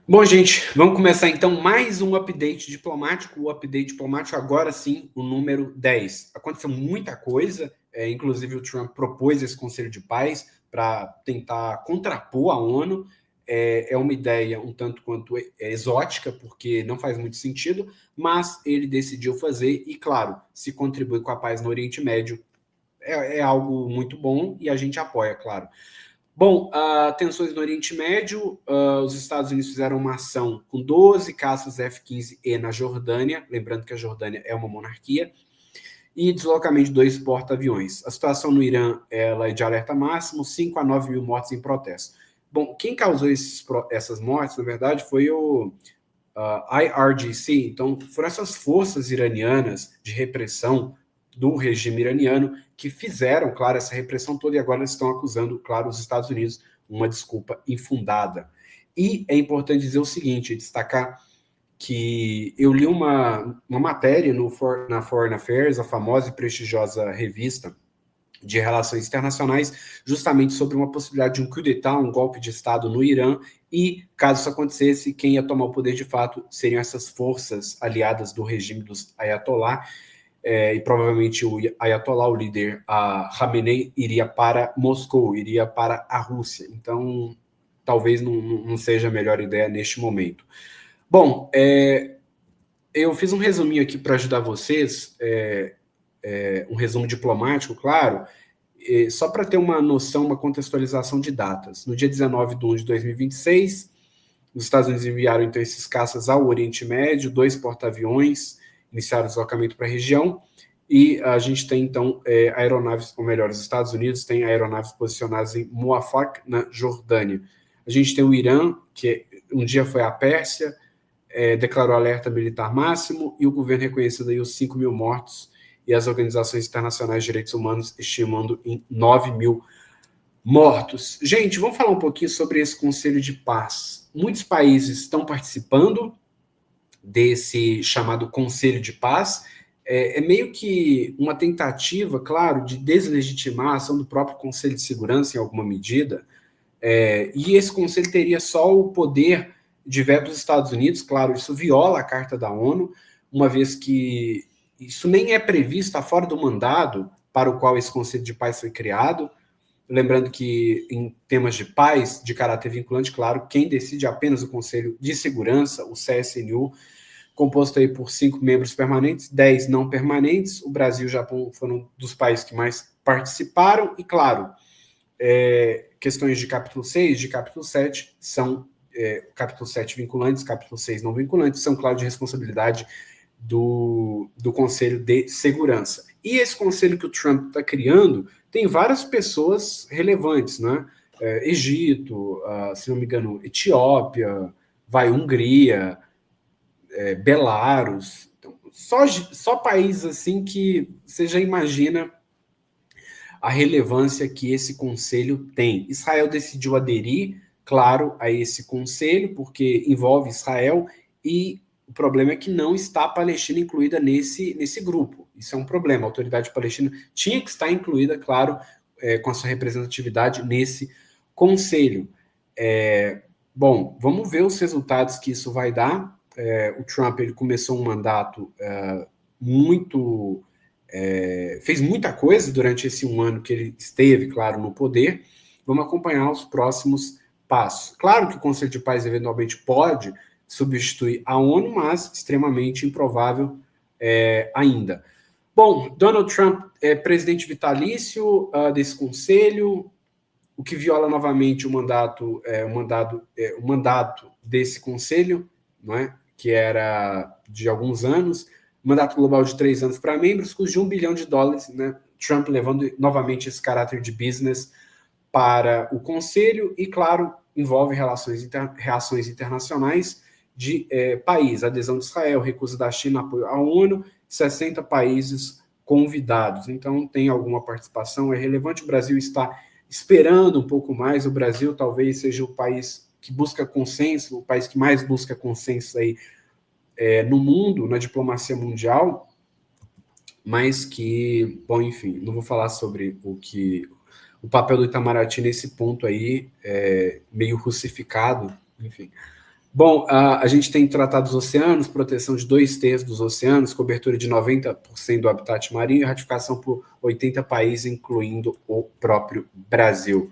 Bom, gente, vamos começar então mais um update diplomático. O update diplomático, agora sim, o número 10. Aconteceu muita coisa, inclusive o Trump propôs esse Conselho de Paz para tentar contrapor a ONU. É uma ideia um tanto quanto exótica, porque não faz muito sentido, mas ele decidiu fazer e, claro, se contribui com a paz no Oriente Médio, é algo muito bom e a gente apoia, claro. Bom, tensões no Oriente Médio, os Estados Unidos fizeram uma ação com 12 caças F-15E na Jordânia, lembrando que a Jordânia é uma monarquia, e deslocamento de 2 porta-aviões. A situação no Irã ela é de alerta máximo, 5 a 9 mil mortes em protesto. Bom, quem causou essas mortes, na verdade, foi o IRGC, então foram essas forças iranianas de repressão do regime iraniano que fizeram, claro, essa repressão toda e agora estão acusando, claro, os Estados Unidos, uma desculpa infundada. E é importante dizer o seguinte, destacar que eu li uma matéria na Foreign Affairs, a famosa e prestigiosa revista de relações internacionais, justamente sobre uma possibilidade de um coup d'etat, um golpe de Estado no Irã, e, caso isso acontecesse, quem ia tomar o poder de fato seriam essas forças aliadas do regime dos Ayatollah, e provavelmente o Ayatollah, o líder Khamenei, iria para Moscou, iria para a Rússia. Então, talvez não seja a melhor ideia neste momento. Bom, eu fiz um resuminho aqui para ajudar vocês, um resumo diplomático, claro, só para ter uma noção, uma contextualização de datas. No dia 19 de 1 de 2026, os Estados Unidos enviaram então esses caças ao Oriente Médio, 2 porta-aviões, iniciaram o deslocamento para a região, e a gente tem então aeronaves, ou melhor, os Estados Unidos têm aeronaves posicionadas em Muafaq, na Jordânia. A gente tem o Irã, que um dia foi a Pérsia, declarou alerta militar máximo, e o governo reconheceu aí os 5 mil mortos, e as organizações internacionais de direitos humanos estimando em 9 mil mortos. Gente, vamos falar um pouquinho sobre esse Conselho de Paz. Muitos países estão participando desse chamado Conselho de Paz. É meio que uma tentativa, claro, de deslegitimar a ação do próprio Conselho de Segurança em alguma medida. E esse conselho teria só o poder de veto dos Estados Unidos, claro, isso viola a Carta da ONU, uma vez que isso nem é previsto, está fora do mandado para o qual esse Conselho de Paz foi criado. Lembrando que em temas de paz, de caráter vinculante, claro, quem decide é apenas o Conselho de Segurança, o CSNU, composto aí por 5 membros permanentes, 10 não permanentes. O Brasil e o Japão foram dos países que mais participaram, e claro, questões de capítulo 6, de capítulo 7, são capítulo 7 vinculantes, capítulo 6 não vinculantes, são, claro, de responsabilidade do Conselho de Segurança. E esse conselho que o Trump está criando tem várias pessoas relevantes, né? Egito, se não me engano, Etiópia, Hungria, Belarus. Então, só países assim que você já imagina a relevância que esse conselho tem. Israel decidiu aderir, claro, a esse conselho, porque envolve Israel, e o problema é que não está a Palestina incluída nesse grupo. Isso é um problema. A autoridade palestina tinha que estar incluída, claro, com a sua representatividade nesse conselho. Bom, vamos ver os resultados que isso vai dar. O Trump ele começou um mandato muito fez muita coisa durante esse 1 ano que ele esteve, claro, no poder. Vamos acompanhar os próximos passos. Claro que o Conselho de Paz eventualmente pode substituir a ONU, mas extremamente improvável ainda. Bom, Donald Trump é presidente vitalício desse conselho, o que viola novamente o mandato desse conselho, não é? Que era de alguns anos, mandato global de 3 anos para membros, custo de $1 bilhão, né? Trump levando novamente esse caráter de business para o conselho e, claro, envolve reações internacionais de país, adesão de Israel, recusa da China, apoio à ONU, 60 países convidados. Então, tem alguma participação, é relevante. O Brasil está esperando um pouco mais. O Brasil talvez seja o país que busca consenso, o país que mais busca consenso aí no mundo, na diplomacia mundial, mas que, bom, enfim, não vou falar sobre o papel do Itamaraty nesse ponto aí, meio russificado, enfim. Bom, a gente tem tratado dos oceanos, proteção de 2/3 dos oceanos, cobertura de 90% do habitat marinho e ratificação por 80 países, incluindo o próprio Brasil.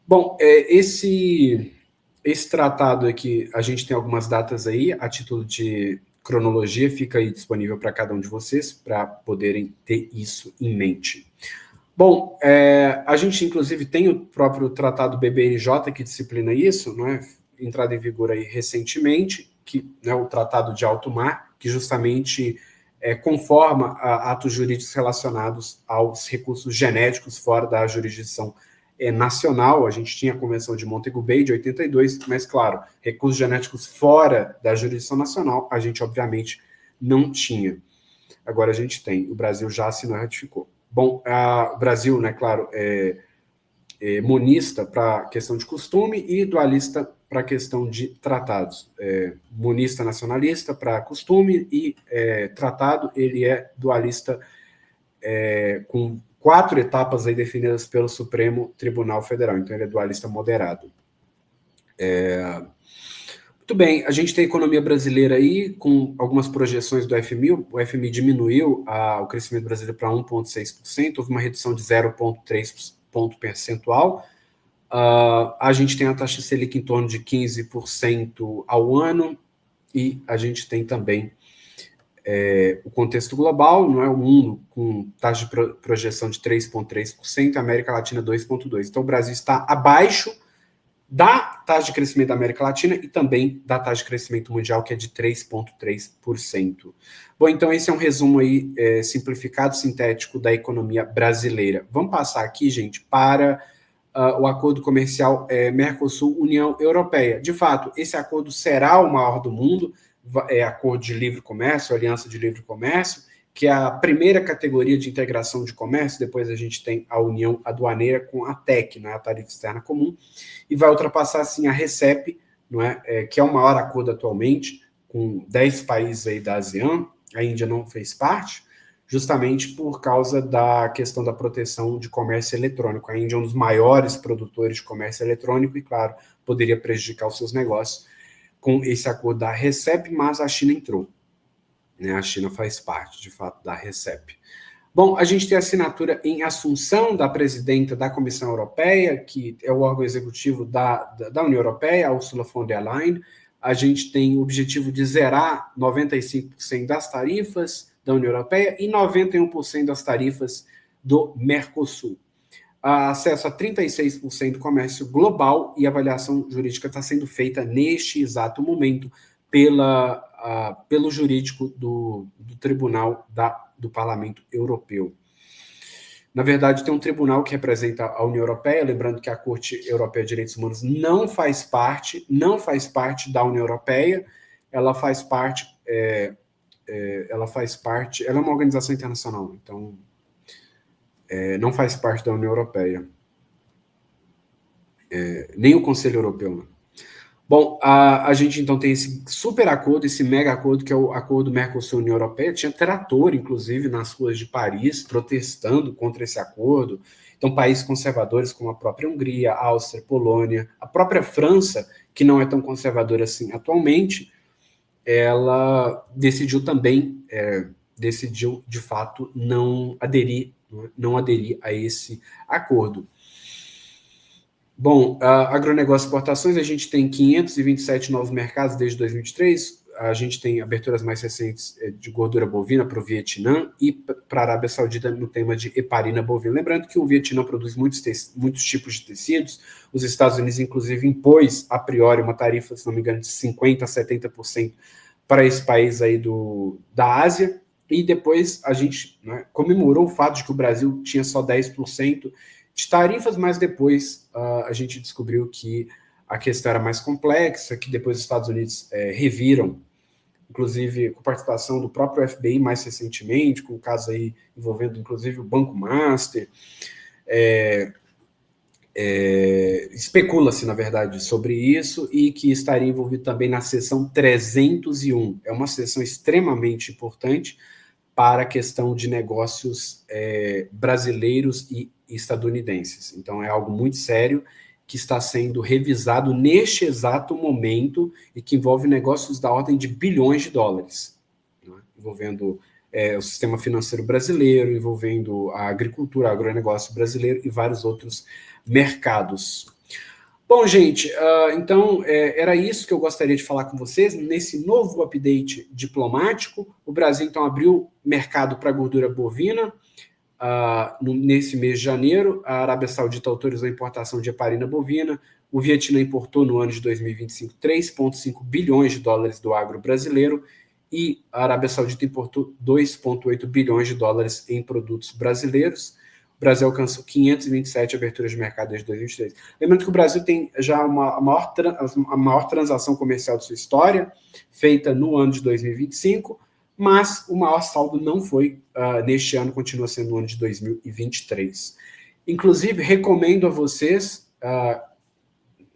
Bom, esse tratado aqui, a gente tem algumas datas aí, a título de cronologia, fica aí disponível para cada um de vocês, para poderem ter isso em mente. Bom, a gente inclusive tem o próprio tratado BBNJ que disciplina isso, não é? Entrado em vigor aí recentemente, que é o Tratado de Alto Mar, que justamente conforma atos jurídicos relacionados aos recursos genéticos fora da jurisdição nacional. A gente tinha a Convenção de Montego Bay de 82, mas, claro, recursos genéticos fora da jurisdição nacional, a gente, obviamente, não tinha. Agora a gente tem. O Brasil já assinou e ratificou. Bom, o Brasil, né, claro, é monista para a questão de costume e dualista para a questão de tratados. Monista nacionalista para costume e tratado, ele é dualista com 4 etapas aí definidas pelo Supremo Tribunal Federal. Então, ele é dualista moderado. Muito bem, a gente tem a economia brasileira aí, com algumas projeções do FMI. O FMI diminuiu o crescimento brasileiro para 1,6%, houve uma redução de 0,3 ponto percentual. A gente tem a taxa Selic em torno de 15% ao ano, e a gente tem também o contexto global, não é? O mundo com taxa de projeção de 3,3%, a América Latina 2,2%. Então, o Brasil está abaixo da taxa de crescimento da América Latina e também da taxa de crescimento mundial, que é de 3,3%. Bom, então esse é um resumo aí simplificado, sintético da economia brasileira. Vamos passar aqui, gente, para o acordo comercial Mercosul-União Europeia. De fato, esse acordo será o maior do mundo, acordo de livre comércio, aliança de livre comércio, que é a primeira categoria de integração de comércio. Depois a gente tem a União Aduaneira com a TEC, né, a Tarifa Externa Comum, e vai ultrapassar, assim, a RCEP, não é, que é o maior acordo atualmente, com 10 países aí da ASEAN. A Índia não fez parte, justamente por causa da questão da proteção de comércio eletrônico. A Índia é um dos maiores produtores de comércio eletrônico e, claro, poderia prejudicar os seus negócios com esse acordo da RCEP, mas a China entrou. A China faz parte, de fato, da RCEP. Bom, a gente tem a assinatura em assunção da presidenta da Comissão Europeia, que é o órgão executivo da União Europeia, a Ursula von der Leyen. A gente tem o objetivo de zerar 95% das tarifas da União Europeia e 91% das tarifas do Mercosul. Acesso a 36% do comércio global, e a avaliação jurídica está sendo feita neste exato momento pelo jurídico do Tribunal do Parlamento Europeu. Na verdade, tem um tribunal que representa a União Europeia, lembrando que a Corte Europeia de Direitos Humanos não faz parte da União Europeia, ela faz parte, ela é uma organização internacional, então não faz parte da União Europeia, nem o Conselho Europeu, né? Bom, a gente então tem esse super acordo, esse mega acordo, que é o acordo Mercosul-União Europeia. Tinha trator, inclusive, nas ruas de Paris, protestando contra esse acordo. Então, países conservadores como a própria Hungria, Áustria, Polônia, a própria França, que não é tão conservadora assim atualmente, ela decidiu também, de fato, não aderir a esse acordo. Bom, agronegócio e exportações, a gente tem 527 novos mercados desde 2023, a gente tem aberturas mais recentes de gordura bovina para o Vietnã e para a Arábia Saudita no tema de heparina bovina. Lembrando que o Vietnã produz muitos tipos de tecidos, os Estados Unidos, inclusive, impôs a priori uma tarifa, se não me engano, de 50% a 70% para esse país aí da Ásia, e depois a gente, né, comemorou o fato de que o Brasil tinha só 10% de tarifas, mas depois a gente descobriu que a questão era mais complexa, que depois os Estados Unidos reviram, inclusive com participação do próprio FBI mais recentemente, com o caso aí envolvendo inclusive o Banco Master. Especula-se, na verdade, sobre isso, e que estaria envolvido também na seção 301. É uma seção extremamente importante para a questão de negócios brasileiros e estadunidenses. Então, é algo muito sério que está sendo revisado neste exato momento e que envolve negócios da ordem de bilhões de dólares, né? Envolvendo o sistema financeiro brasileiro, envolvendo a agricultura, agronegócio brasileiro e vários outros mercados. Bom, gente, então era isso que eu gostaria de falar com vocês. Nesse novo update diplomático, o Brasil então abriu mercado para gordura bovina nesse mês de janeiro. A Arábia Saudita autorizou a importação de heparina bovina. O Vietnã importou no ano de 2025 3,5 bilhões de dólares do agro brasileiro e a Arábia Saudita importou 2,8 bilhões de dólares em produtos brasileiros. O Brasil alcançou 527 aberturas de mercado desde 2023. Lembrando que o Brasil tem já a maior transação comercial de sua história, feita no ano de 2025, mas o maior saldo não foi neste ano, continua sendo no ano de 2023. Inclusive, recomendo a vocês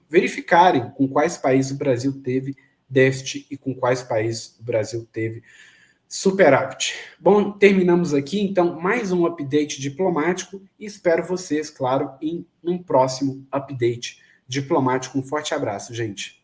verificarem com quais países o Brasil teve déficit e com quais países o Brasil teve superávit. Bom, terminamos aqui, então, mais um update diplomático e espero vocês, claro, em um próximo update diplomático. Um forte abraço, gente.